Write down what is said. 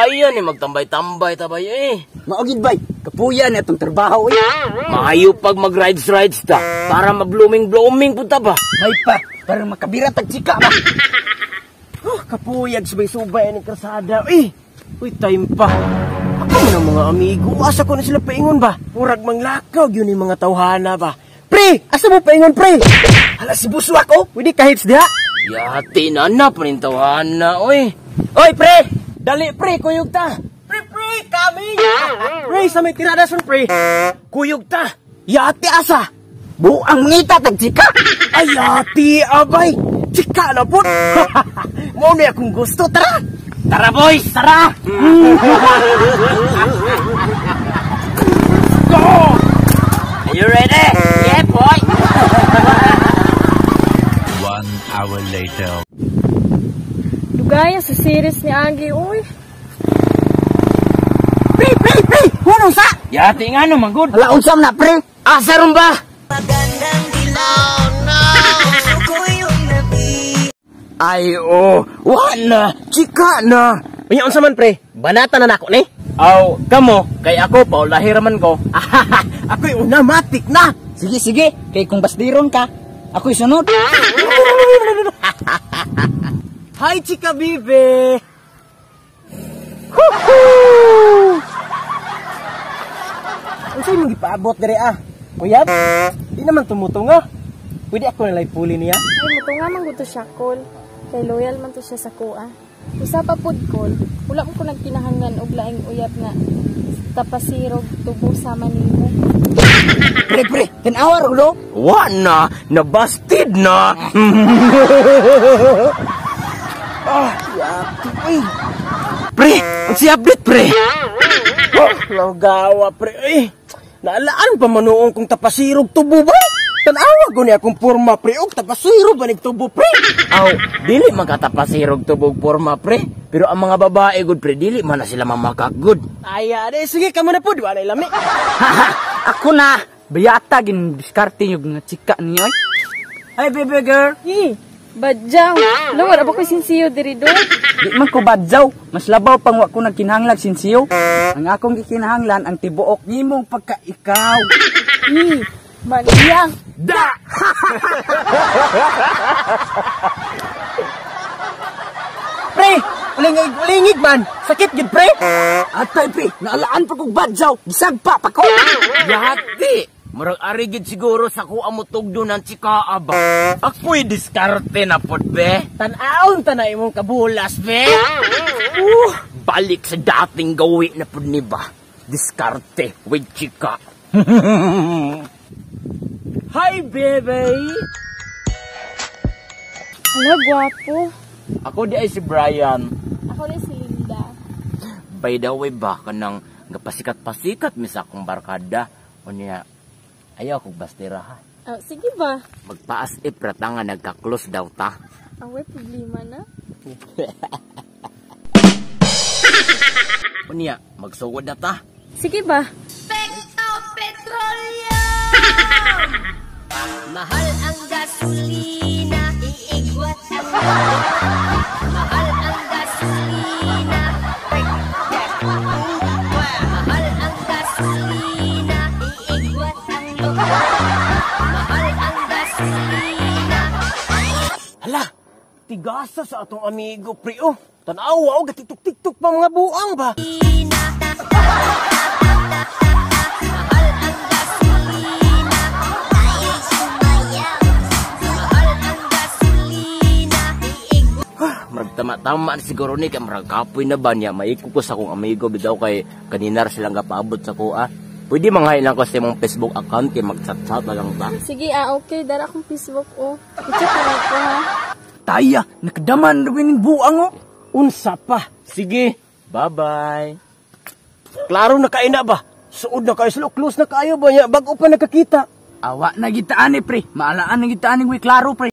Ayan eh, magtambay-tambay tabay eh. Maugid bay, kapuyan atong trabaho eh. Maayo pag mag-rides ta, para mag-blooming punta ba? May pa, para makabira tag chika ba. Kapuyag subay-subay ng kasada. Uy, time pa. Ako man ang mga amigo. Asa ko na sila paingon ba? Murag manglakaw yun yung mga tawhana ba? Pre! Asa mo paingon, pre? Hala si buso ako, Pwede kahits diha? Yati na na pa rin tawhana, oy. Oy, pre! Dali, pre, kuyog ta. Pre, coming! Pre, sa may tiradason, pre. Kuyog ta. Yati asa? buang ngita tag chika. Ay, yati, abay. Chika na po. Mo na akong gusto, tara. Tara, boys, tara. Go! Are you ready? Yeah, boy. 1 hour later. Dugaya sa series ni Agi, uy. Pre, hunong sa. Yati nga no, manggod. Hala unsam na pre. Asa ron ba? Magandang dilaw na gusto ko yung nabi. Ay, wala. Chika na. Unya, unsa man, pre? Banata na nako ni? Aw, kamo, kay ako, paulahiraman ko. Ako'y una, matik na. Sige, kay kung basdiron ka, ako'y sunod. Hi, chika bibe. Unsay mong gipaabot diri Uyab? Di naman tumutunga. Pwede ako nalay puli niya. Ay, muto nga man gusto siya, Col. Kay loyal man to siya sa kuha. Usa pa pud, Col. Wala ko nagkinahangan og laing uyab na tapasirog tubo sama nimo. Pre, tanawa ro. Wa nabasted na. Yati uy. Pre, ang si update, pre. Lagawa, pre. Naalaan pa manuong kung tapasirog tubo ba? Tanawa ko niya kung porma, pre. Og tapasirog ba tubo, pre? Aw, dili magkatapasirog tubo porma, pre. Pero ang mga babae, good, pre, dili man na sila mamakagod. Ay, sige, kamo na po. Di ba na ilami? Ako na. Bayata gin diskarte yung nga chika niyo. Hi, baby girl. Badjaw. Lawar ba ko sinsiyo diri do? Di man ko badjaw, mas labaw pang wa ko nagkinahanglan sinsiyo. Ang akong gikinahanglan ang tibuok nimong pagka-ikaw. Maniyang. Da! Pre, ulingig man. Sakit gid, pre. Atay pre, naalaan pa kong badjaw, gisagpa pa ko. Yati. Murag arigid siguro sa kuha mo tugdo ng chikaa ba? Ako'y diskarte na pod, be. Tan-aon ta na imong kabulas, be. Balik sa dating gawi na pod ni ba? Diskarte with chika. Hi, baby. Hala, gwapo. Ako di ay si Brian. Ako rin si Linda. By the way ba, kanang gapasikat-pasikat misa akong barkada. O niya, ayaw akong bastira ha. Oh, sige ba? Magpaas iprat nga nagka-close daw ta. Ang may problema na. O niya, magsugod na ta. Sige ba? Pekto Petroleum! Mahal ang gasolina, iigwat ang mahal ang gasolina. Mahal ang gasolina, iigwat ang mahal ang gasolina. Hala, tigasa sa atong amigo, pre. Tanawa o gatituk-tiktok pa mga buang ba? Mahal ang gasolina, tayo'y sumayaw. Mahal ang gasolina, iigwat. Magtama-tama siguro ni kay marag kapoy na ba niya. Maikukos akong amigo bidaw kay kaninar silang kapaabot sa kuha. Pwede manghain ko sa imong Facebook account kay mag-chat-chat na lang ta. Sige, okay. Dara akong Facebook, I-check na ko, ha? Taya, nakadaman rin yung buang Unsa pa? Sige, bye-bye. Klaro na kaina ba? Suod na kayo sila, close na kayo ba? Bago pa nakakita. Awa na gitaan pre, maalaan na gitaan ni klaro pre.